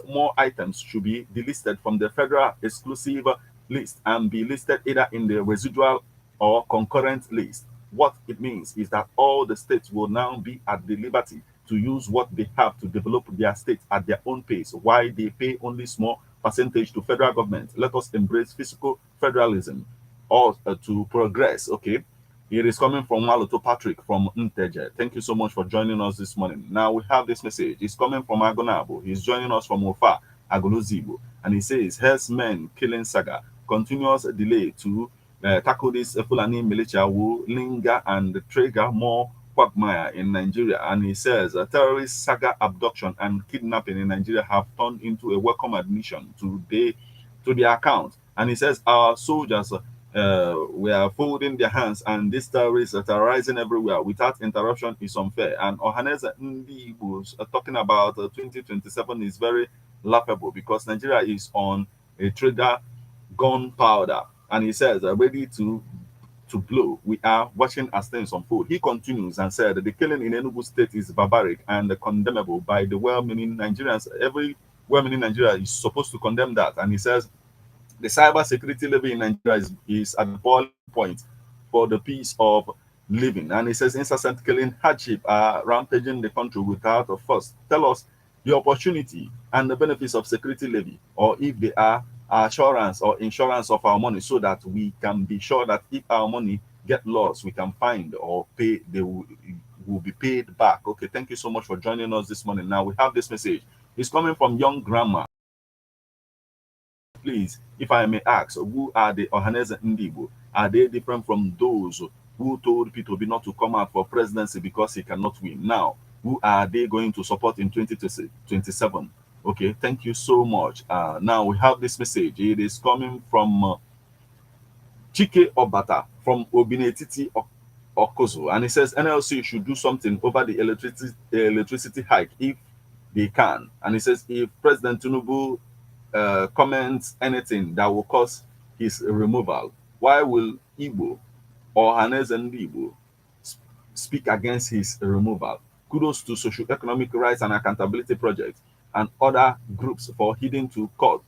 more items should be delisted from the federal exclusive list and be listed either in the residual or concurrent list. What it means is that all the states will now be at the liberty to use what they have to develop their state at their own pace, while they pay only small percentage to federal government. Let us embrace fiscal federalism or to progress. Okay, it is coming from Maloto Patrick from Nteje. Thank you so much for joining us this morning. Now we have this message. It's coming from Agonabo. He's joining us from Ofa, Aguluzibo, and he says, herdsmen killing saga, continuous delay to tackle this Fulani militia will linger and trigger more quagmire in Nigeria. And he says terrorist saga, abduction and kidnapping in Nigeria have turned into a welcome admission to the account. And he says our soldiers were folding their hands, and these terrorists that are rising everywhere without interruption is unfair. And Ohaneze Ndi was talking about 2027 is very laughable because Nigeria is on a trigger gunpowder, and he says ready to blow. We are watching as things unfold. He continues and said the killing in Enugu state is barbaric and condemnable by the well-meaning Nigerians. Every well-meaning Nigeria is supposed to condemn that. And he says the cyber security levy in Nigeria is at the boiling point for the peace of living. And he says incessant killing, hardship are rampaging the country without a fuss. Tell us the opportunity and the benefits of security levy, or if they are assurance or insurance of our money, so that we can be sure that if our money get lost, we can find or pay, they will be paid back. Okay, thank you so much for joining us this morning. Now we have this message. It's coming from young grandma. Please, if I may ask, who are the Ohaneze Ndibo? Are they different from those who told P2B not to come out for presidency because he cannot win? Now, who are they going to support in 2027? Okay, thank you so much. Now we have this message. It is coming from Chike Obata from Obinetiti Okozo, and it says NLC should do something over the electricity hike if they can. And it says if President Tinubu comments anything that will cause his removal, why will Igbo or Hanez and Igbo speak against his removal? Kudos to Socio-Economic Rights and Accountability Project and other groups for heading to court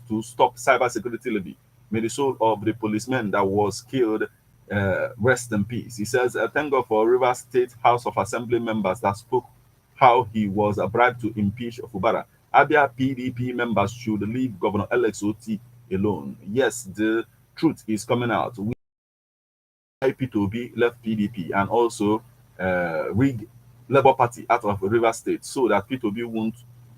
to stop cybersecurity levy. May the soul of the policeman that was killed rest in peace. He says, thank God for Rivers State House of Assembly members that spoke how he was bribed to impeach Fubara. Abia PDP members should leave Governor Alex Oti alone. Yes, the truth is coming out. We P2B left PDP and also rigged Labour Party out of Rivers State so that P2B won't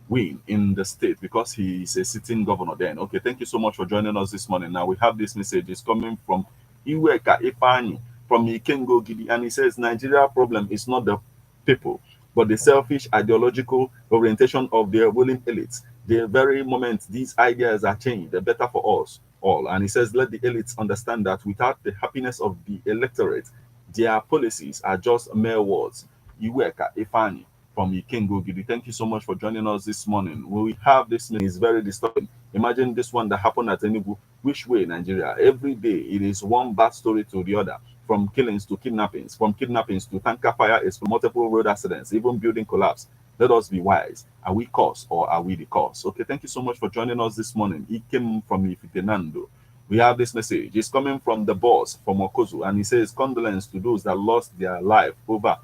win in the state because he is a sitting governor then. Okay, thank you so much for joining us this morning. Now we have this message. It's coming from Iweka Ifani from Ikengo Gidi, and he says Nigeria problem is not the people, but the selfish ideological orientation of their ruling elites. The very moment these ideas are changed, the better for us all. And he says, let the elites understand that without the happiness of the electorate, their policies are just mere words. Iweka Ifani from Ikengo Gidi. Thank you so much for joining us this morning. We have this is very disturbing. Imagine this one that happened at Enugu. Which way, Nigeria? Every day it is one bad story to the other. From killings to kidnappings, from kidnappings to tanker fire, is multiple road accidents, even building collapse. Let us be wise. Are we cause or are we the cause? Okay, thank you so much for joining us this morning. He came from Ifitenando. We have this message. It's coming from the boss from Okozu, and he says, condolence to those that lost their life over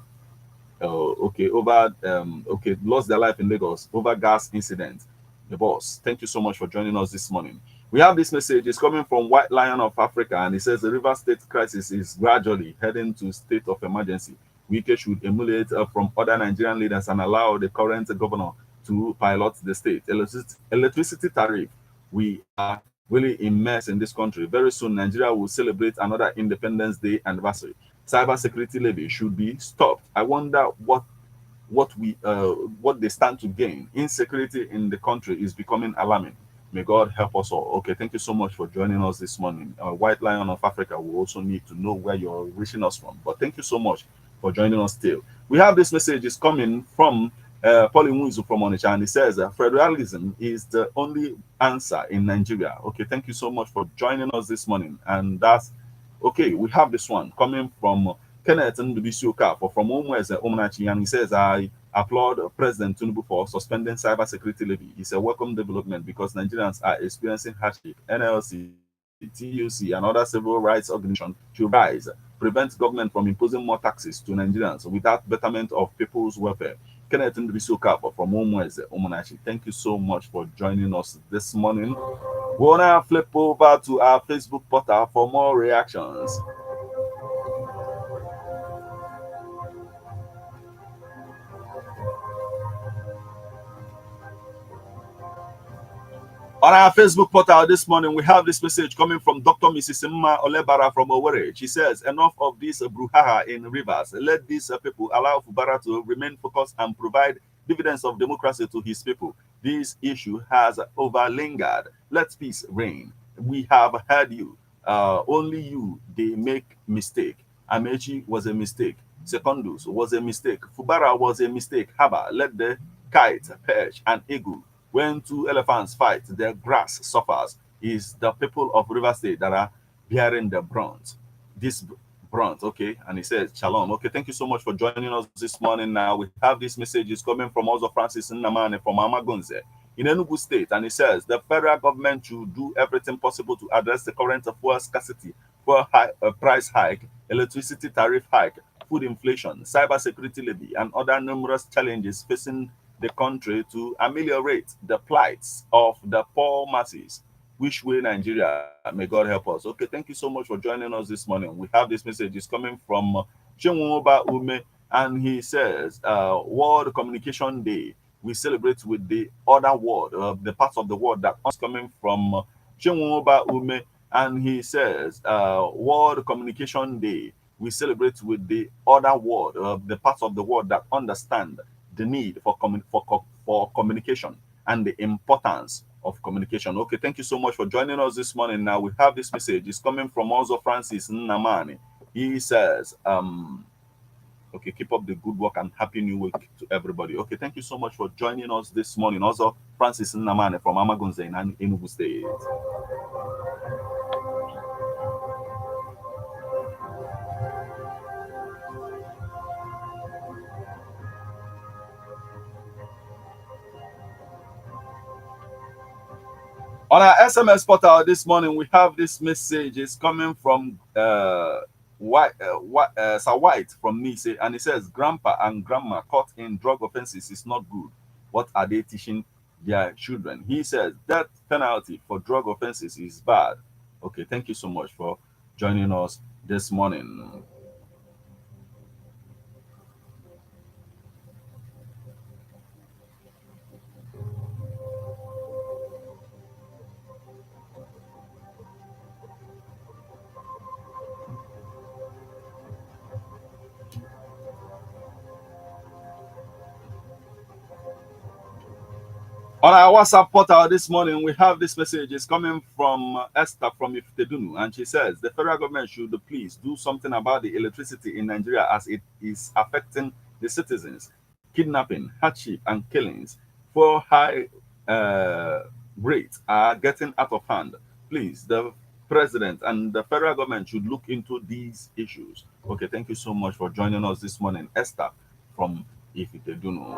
lost their life in Lagos over gas incident. The boss. Thank you so much for joining us this morning. We have this message. It's coming from White Lion of Africa, and it says the River State crisis is gradually heading to state of emergency. Wike should emulate from other Nigerian leaders and allow the current governor to pilot the state. Electricity tariff. We are really immersed in this country. Very soon, Nigeria will celebrate another Independence Day anniversary. Cybersecurity levy should be stopped. I wonder what they stand to gain. Insecurity in the country is becoming alarming. May God help us all. Okay, thank you so much for joining us this morning. White Lion of Africa will also need to know where you're reaching us from. But thank you so much for joining us still. We have this message is coming from Pauline Muizu from Onitsha, and it says federalism is the only answer in Nigeria. Okay, thank you so much for joining us this morning. And that's okay. We have this one coming from Kenneth Ndubisi from Umweze Omunachi, and he says, I applaud President Tinubu for suspending cybersecurity levy. It's a welcome development because Nigerians are experiencing hardship. NLC, TUC, and other civil rights organizations should rise, prevent government from imposing more taxes to Nigerians without betterment of people's welfare. Kenneth Ndubisi from Umweze Omunachi, thank you so much for joining us this morning. We'll now flip over to our Facebook portal for more reactions. On our Facebook portal this morning, we have this message coming from Dr. Mrs. Emma Olebara from Owerri. She says, enough of this brouhaha in rivers. Let these people allow Fubara to remain focused and provide dividends of democracy to his people. This issue has overlingered. Let peace reign. We have heard you. Only you, they make mistake. Amechi was a mistake. Secondus was a mistake. Fubara was a mistake. Haba, let the kite, perch, and eagle. When two elephants fight, the grass suffers. Is the people of River State that are bearing the brunt. This brunt, okay? And he says, Shalom. Okay, thank you so much for joining us this morning. Now we have this message is coming from also Francis Nnamani from Amagunze in Enugu State, and he says the federal government should do everything possible to address the current fuel scarcity, fuel price hike, electricity tariff hike, food inflation, cybersecurity levy, and other numerous challenges facing the country to ameliorate the plights of the poor masses. Which way Nigeria? May God help us. Okay, thank you so much for joining us this morning. We have this message is coming from Chenwoba Ume, and he says, World Communication Day. We celebrate with the other world, the parts of the world that is coming from Chenwoba Ume, and he says, World Communication Day. We celebrate with the other world, the parts of the world that understand the need for communication and the importance of communication. Okay, thank you so much for joining us this morning. Now we have this message. It's coming from also Francis Nnamani. He says, okay, keep up the good work and happy new week to everybody. Okay, thank you so much for joining us this morning. Also, Francis Nnamani from Amagunze in Enugu State. On our SMS portal this morning, we have this message. It's coming from Sir White from Nice, and it says, Grandpa and Grandma caught in drug offenses is not good. What are they teaching their children? He says, that penalty for drug offenses is bad. Okay, thank you so much for joining us this morning. On our WhatsApp portal this morning, we have this message. It's coming from Esther from Ifitedunu, and she says the federal government should please do something about the electricity in Nigeria as it is affecting the citizens. Kidnapping, hardship, and killings for high rates are getting out of hand. Please, the president and the federal government should look into these issues. Okay, thank you so much for joining us this morning, Esther from if they do know.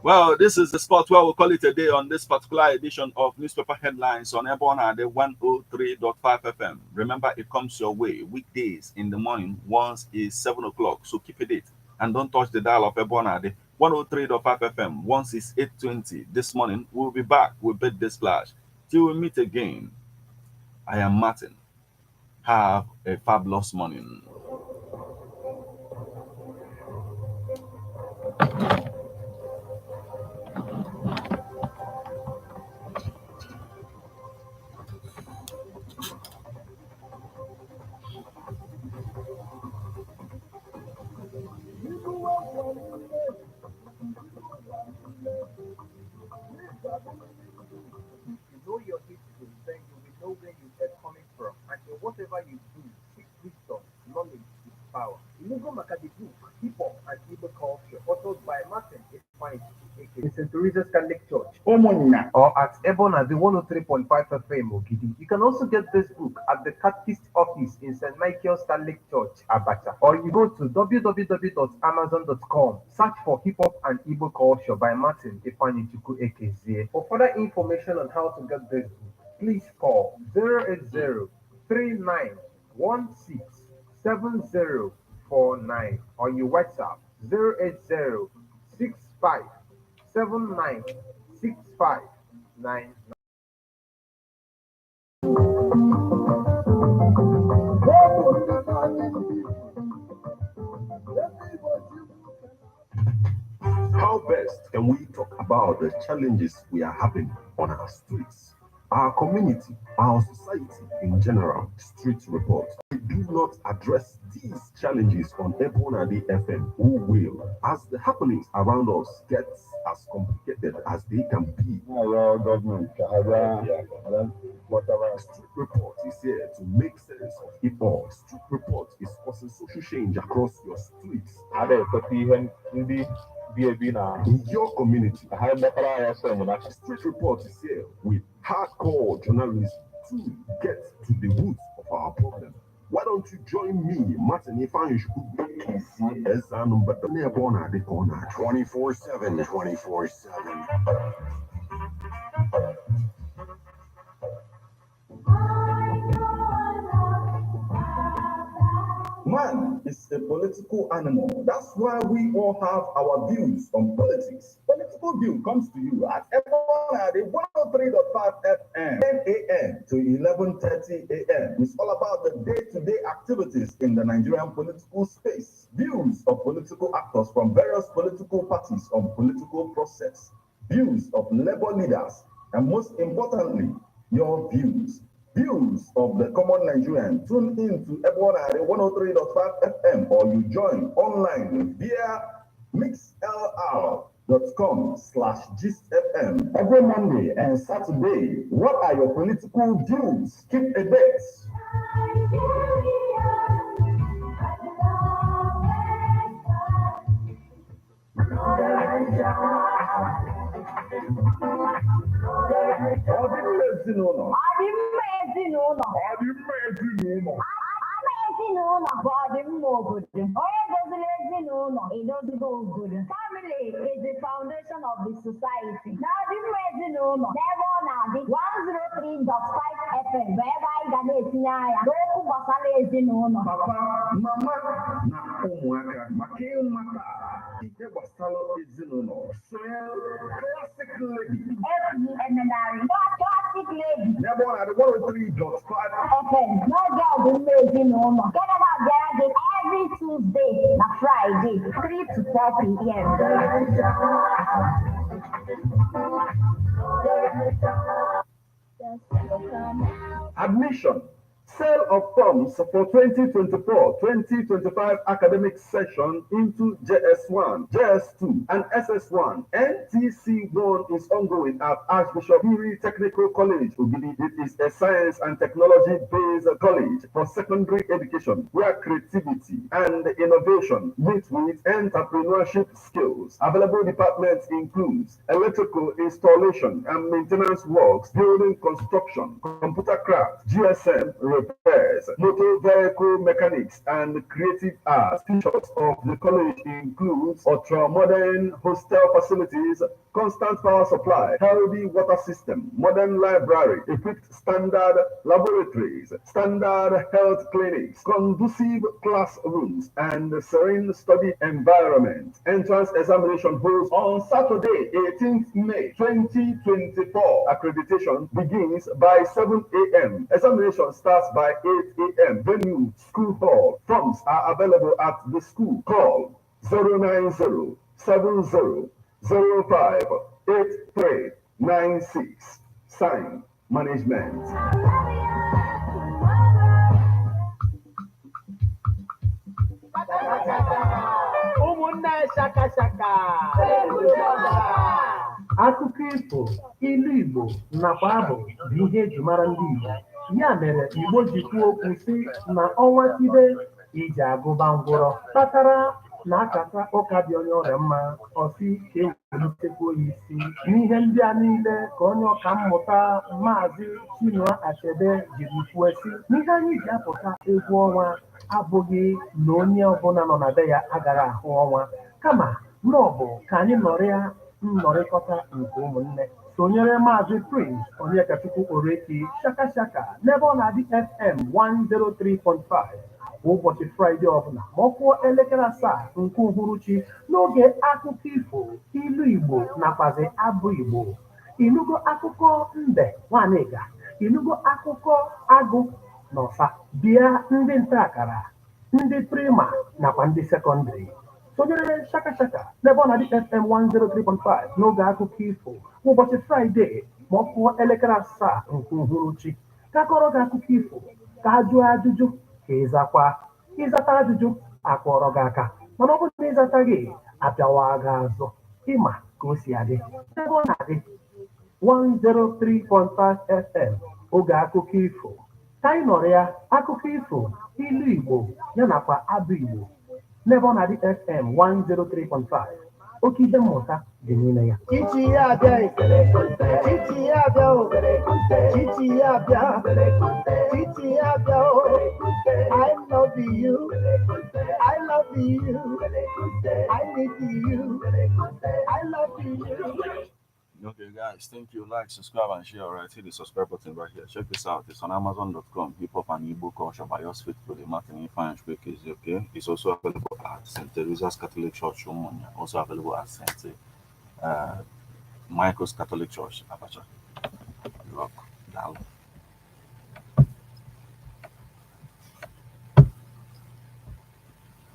Well, this is the spot where we'll call it a day on this particular edition of Newspaper Headlines on Ebona, the 103.5 FM. Remember, it comes your way weekdays in the morning. Once is 7 o'clock, so keep a date. And don't touch the dial of Ebona, the 103.5 FM. Once is 8:20. This morning, we'll be back with Birthday Splash. Till we meet again, I am Martin. Have a fabulous morning. Know your history, then you will know where you are coming from, and in whatever you do, seek wisdom. Knowledge is power. Inugo Makadi book, Hip Hop and Igbo Culture, authored by Martin Ifeanyi in St. Teresa's Catholic Church, Omonina, or at Ebona, the 103.5 FM Ogidi. You can also get this book at the Catechist office in St. Michael's Catholic Church, Abacha, or you go to www.amazon.com, search for Hip Hop and Igbo Culture by Martin Ifeanyi Ekezie. For further information on how to get this book, please call 080-3916-7049 or your WhatsApp 080-6579-6599. How best can we talk about the challenges we are having on our streets, our community, our society in general? Street reports. We do not address these challenges on Ebona FM. Who will, as the happenings around us get as complicated as they can be. Street report is here to make sense of it all. Street report is causing social change across your streets. In your community, Street report is here with hardcore journalism to get to the roots of our problem. Why don't you join me, Martin Ifeanyi as our number 24/7, 24/7. Man is a political animal. That's why we all have our views on politics. Political View comes to you at Ebona, the 103.5 FM, 10 a.m. to 11:30 a.m. It's all about the day-to-day activities in the Nigerian political space. Views of political actors from various political parties on political process. Views of labor leaders. And most importantly, your views. Views of the common Nigerian. Tune in to Ebona 103.5 FM or you join online via mixlr.com/gistfm every Monday and Saturday. What are your political views? Keep a date. Family is the foundation of the society. Now, this never now the 103.5 FM, wherever I got it, Papa, Mama, na ụmụaka maka ịmata ihe gbasara ezinụlọ. Classic lady. Classic lady. Never on the 103.5 FM. No girl will make it no more. Canada Garage every Tuesday and Friday, 3 to 4 p.m. Admission, Sale of forms for 2024-2025 academic session into JS1, JS2, and SS1. NTC1 is ongoing at Archbishop Hiri Technical College, Ogidi. It is a science and technology-based college for secondary education where creativity and innovation meet with entrepreneurship skills. Available departments includes electrical installation and maintenance works, building construction, computer craft, GSM repairs, motor vehicle mechanics, and creative arts. Features of the college includes ultra-modern hostel facilities, constant power supply, healthy water system, modern library, equipped standard laboratories, standard health clinics, conducive classrooms, and serene study environment. Entrance examination holds on Saturday, 18th May 2024. Accreditation begins by 7 a.m. Examination starts by 8 a.m. Venue, School Hall. Forms are available at the school. Call 090 70 05 8396. Sign Management. ụmụnne shakashaka akụkọ ifo, ilu Igbo nakwa abụ bụ ihe eji mara ndị Igbo. Ya mere Igbo ji kwuo okwu sị na ọnwa tibe iji agụba ngwụrọ kpatara na akata ụka dị onye ọrịa mma ọsị ka ewelitekwa ya isi. N'ihe ndị a niile ka onye ọka mmụta Maazị Chinua Achebe jiri kwuo sị n'ihe anyị ji apụta egwu ọnwa abụghị na onye ọbụla nọ na be ya agaghị ahụ ọnwa, kama na ọ bụ ka anyị nọrịa nnọrịkọta nke ụmụnne. Sonyere Maazị Prince Onyekachukwu Oreki Shakashaka n'ebe ọ na-adị FM 103.5 ụbọchị Fraịde ọbụla ma ọ kụọ elekere 7 nke uhuruchi n'oge akụkọ ifo, ilu Igbo nakwazi abụ Igbo. Inugo akụkọ mbe nwanyịga, inugo akụkọ agụ na ọsa. Bịa ndị nta akara, ndị prima nakwa ndị sekọndịrị. Sonyere Shakashaka n'ebe ọ na-adị FM 103.5 n'oge akụkọ ifo ụbọchị Fraịde ma ọ kụọ elekere 7 nke uhuruchi. Ka akọrọ gị akụkọ ifo, ka a jụọ ajụjụ, ka ịzakwa. Ịzata ajụjụ akpọrọ gị aka, mana ọ bụrụ na ịzataghị apịawa gị azụ. Ịma ka o si adị ebe ọ na-adị 103.5 FM oge akụkọ ifo. Ka anyị nọrọ ya akụkọ ifo, ilu Igbo ya nakwa abụ Igbo n'ebe ọ na-adị FM 103.5. Oke ihe mmụta dị n'ime ya. chichi ya abịa chichi ya abịa chichi ya abịa chichi ya abịa I love you, I love you, I need you, I love you. Okay, guys, thank you. Like, subscribe, and share. All right, hit the subscribe button right here. Check this out. It's on Amazon.com. Hip Hop and Igbo Culture by yours faithfully, Martin Ifeanyi Chukwueze. Okay, it's also available at St. Teresa's Catholic Church, Umuahia. Also available at St. Michael's Catholic Church, Abacha. You're welcome.